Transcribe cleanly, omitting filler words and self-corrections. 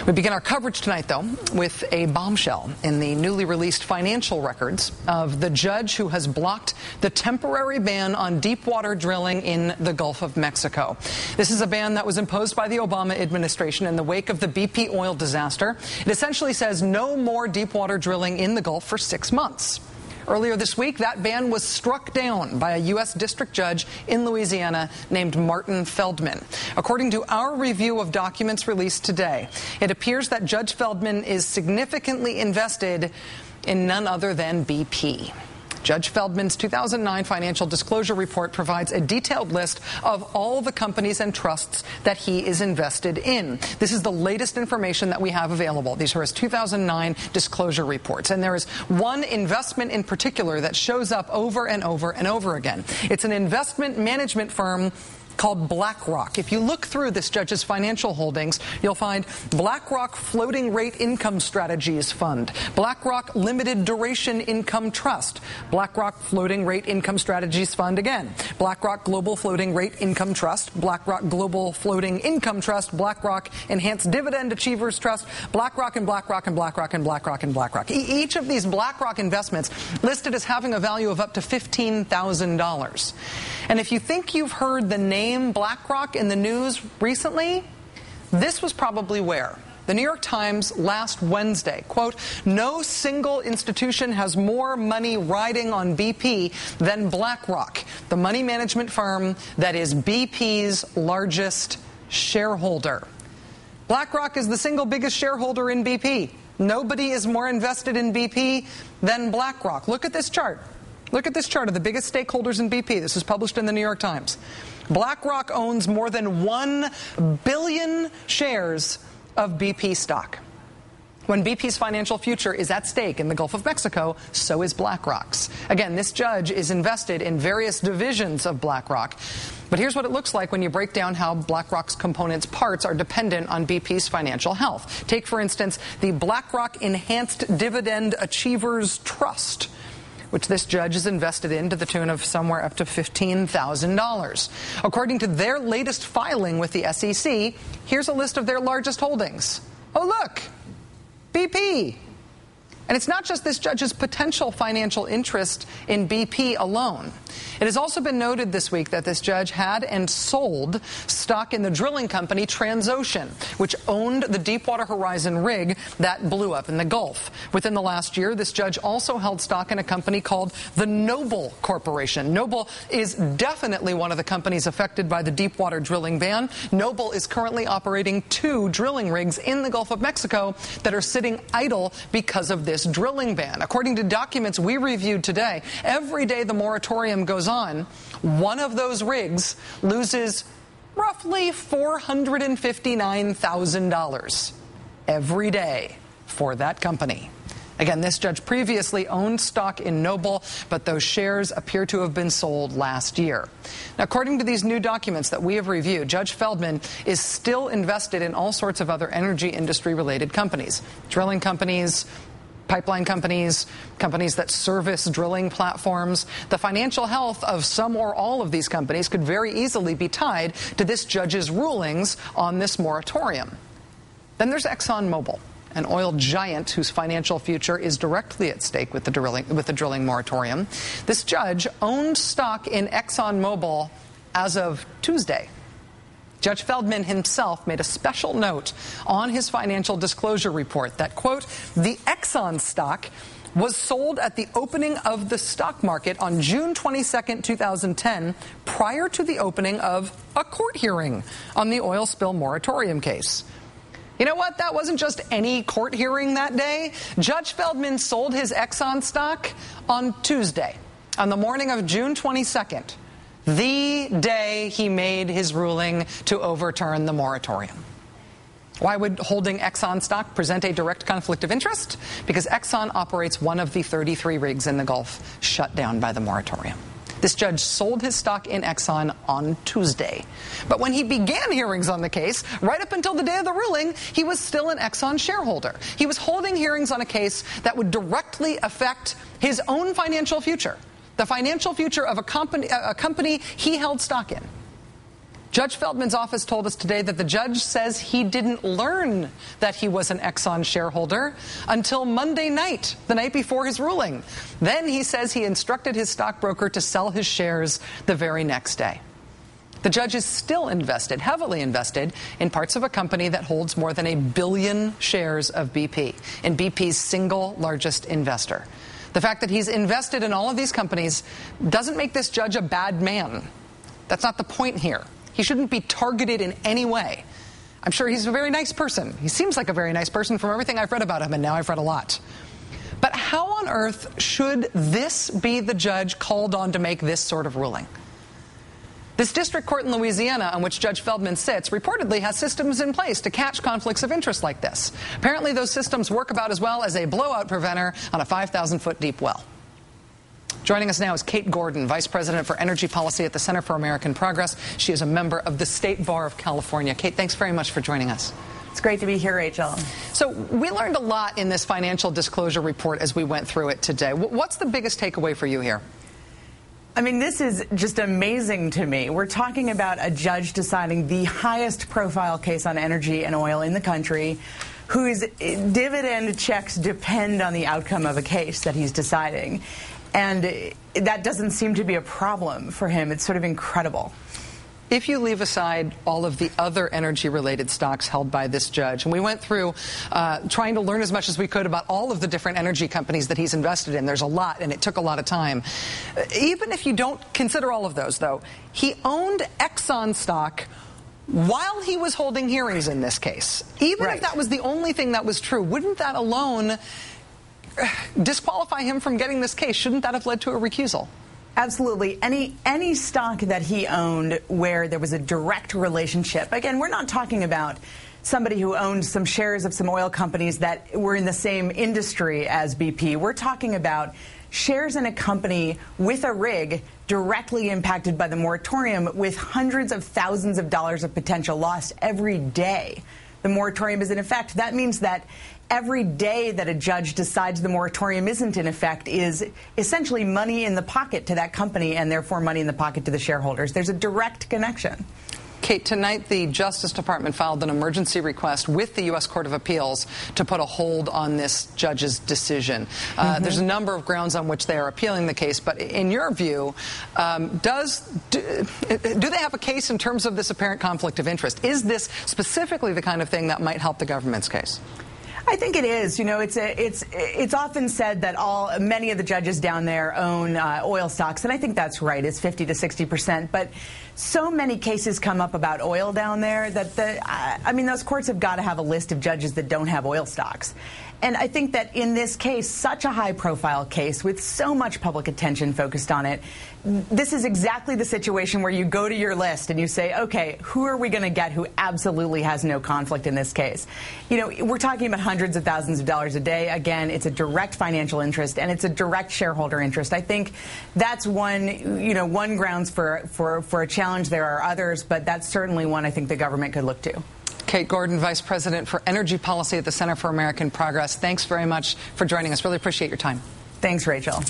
We begin our coverage tonight, though, with a bombshell in the newly released financial records of the judge who has blocked the temporary ban on deepwater drilling in the Gulf of Mexico. This is a ban that was imposed by the Obama administration in the wake of the BP oil disaster. It essentially says no more deepwater drilling in the Gulf for 6 months. Earlier this week, that ban was struck down by a U.S. district judge in Louisiana named Martin Feldman. According to our review of documents released today, it appears that Judge Feldman is significantly invested in none other than BP. Judge Feldman's 2009 financial disclosure report provides a detailed list of all the companies and trusts that he is invested in. This is the latest information that we have available. These are his 2009 disclosure reports. And there is one investment in particular that shows up over and over and over again. It's an investment management firm called BlackRock. If you look through this judge's financial holdings, you'll find BlackRock Floating Rate Income Strategies Fund, BlackRock Limited Duration Income Trust, BlackRock Floating Rate Income Strategies Fund again, BlackRock Global Floating Rate Income Trust, BlackRock Global Floating Income Trust, BlackRock Enhanced Dividend Achievers Trust, BlackRock and BlackRock and BlackRock and BlackRock and BlackRock. Each of these BlackRock investments listed as having a value of up to $15,000. And if you think you've heard the name BlackRock in the news recently, this was probably where. The New York Times last Wednesday, quote, "No single institution has more money riding on BP than BlackRock, the money management firm that is BP's largest shareholder." BlackRock is the single biggest shareholder in BP. Nobody is more invested in BP than BlackRock. Look at this chart. Look at this chart of the biggest stakeholders in BP. This is published in the New York Times. BlackRock owns more than 1 billion shares of BP stock. When BP's financial future is at stake in the Gulf of Mexico, so is BlackRock's. Again, this judge is invested in various divisions of BlackRock. But here's what it looks like when you break down how BlackRock's components parts are dependent on BP's financial health. Take, for instance, the BlackRock Enhanced Dividend Achievers Trust, which this judge is invested in to the tune of somewhere up to $15,000. According to their latest filing with the SEC, here's a list of their largest holdings. Oh, look, BP. And it's not just this judge's potential financial interest in BP alone. It has also been noted this week that this judge had and sold stock in the drilling company Transocean, which owned the Deepwater Horizon rig that blew up in the Gulf. Within the last year, this judge also held stock in a company called the Noble Corporation. Noble is definitely one of the companies affected by the deepwater drilling ban. Noble is currently operating 2 drilling rigs in the Gulf of Mexico that are sitting idle because of this drilling ban. According to documents we reviewed today, every day the moratorium goes on, one of those rigs loses roughly $459,000 every day for that company. Again, this judge previously owned stock in Noble, but those shares appear to have been sold last year. Now, according to these new documents that we have reviewed, Judge Feldman is still invested in all sorts of other energy industry-related companies, drilling companies, pipeline companies, companies that service drilling platforms. The financial health of some or all of these companies could very easily be tied to this judge's rulings on this moratorium. Then there's ExxonMobil, an oil giant whose financial future is directly at stake with the drilling moratorium. This judge owned stock in ExxonMobil as of Tuesday. Judge Feldman himself made a special note on his financial disclosure report that, quote, "The Exxon stock was sold at the opening of the stock market on June 22nd, 2010, prior to the opening of a court hearing on the oil spill moratorium case." You know what? That wasn't just any court hearing that day. Judge Feldman sold his Exxon stock on Tuesday, on the morning of June 22nd. The day he made his ruling to overturn the moratorium. Why would holding Exxon stock present a direct conflict of interest? Because Exxon operates one of the 33 rigs in the Gulf shut down by the moratorium. This judge sold his stock in Exxon on Tuesday. But when he began hearings on the case, right up until the day of the ruling, he was still an Exxon shareholder. He was holding hearings on a case that would directly affect his own financial future. The financial future of a company he held stock in. Judge Feldman's office told us today that the judge says he didn't learn that he was an Exxon shareholder until Monday night, the night before his ruling. Then he says he instructed his stockbroker to sell his shares the very next day. The judge is still invested, heavily invested, in parts of a company that holds more than 1 billion shares of BP, and BP's single largest investor. The fact that he's invested in all of these companies doesn't make this judge a bad man. That's not the point here. He shouldn't be targeted in any way. I'm sure he's a very nice person. He seems like a very nice person from everything I've read about him, and now I've read a lot. But how on earth should this be the judge called on to make this sort of ruling? This district court in Louisiana, on which Judge Feldman sits, reportedly has systems in place to catch conflicts of interest like this. Apparently, those systems work about as well as a blowout preventer on a 5,000-foot deep well. Joining us now is Kate Gordon, Vice President for Energy Policy at the Center for American Progress. She is a member of the State Bar of California. Kate, thanks very much for joining us. It's great to be here, Rachel. So we learned a lot in this financial disclosure report as we went through it today. What's the biggest takeaway for you here? I mean, this is just amazing to me. We're talking about a judge deciding the highest profile case on energy and oil in the country, whose dividend checks depend on the outcome of a case that he's deciding. And that doesn't seem to be a problem for him. It's sort of incredible. If you leave aside all of the other energy-related stocks held by this judge, and we went through trying to learn as much as we could about all of the different energy companies that he's invested in. There's a lot, and it took a lot of time. Even if you don't consider all of those, though, he owned Exxon stock while he was holding hearings in this case. Even if that was the only thing that was true, wouldn't that alone disqualify him from getting this case? Shouldn't that have led to a recusal? Absolutely. Any stock that he owned where there was a direct relationship. Again, we're not talking about somebody who owned some shares of some oil companies that were in the same industry as BP. We're talking about shares in a company with a rig directly impacted by the moratorium, with hundreds of thousands of dollars of potential lost every day the moratorium is in effect. That means that every day that a judge decides the moratorium isn't in effect is essentially money in the pocket to that company, and therefore money in the pocket to the shareholders. There's a direct connection. Kate, tonight the Justice Department filed an emergency request with the U.S. Court of Appeals to put a hold on this judge's decision. There's a number of grounds on which they are appealing the case, but in your view, do they have a case in terms of this apparent conflict of interest? Is this specifically the kind of thing that might help the government's case? I think it is. You know, it's often said that many of the judges down there own oil stocks, and I think that's right. It's 50 to 60%. But so many cases come up about oil down there that I mean, those courts have got to have a list of judges that don't have oil stocks. And I think that in this case, such a high-profile case with so much public attention focused on it, this is exactly the situation where you go to your list and you say, okay, who are we going to get who absolutely has no conflict in this case? You know, we're talking about hundreds of thousands of dollars a day. Again, it's a direct financial interest, and it's a direct shareholder interest. I think that's one grounds for a challenge. There are others, but that's certainly one I think the government could look to. Kate Gordon, Vice President for Energy Policy at the Center for American Progress. Thanks very much for joining us. Really appreciate your time. Thanks, Rachel.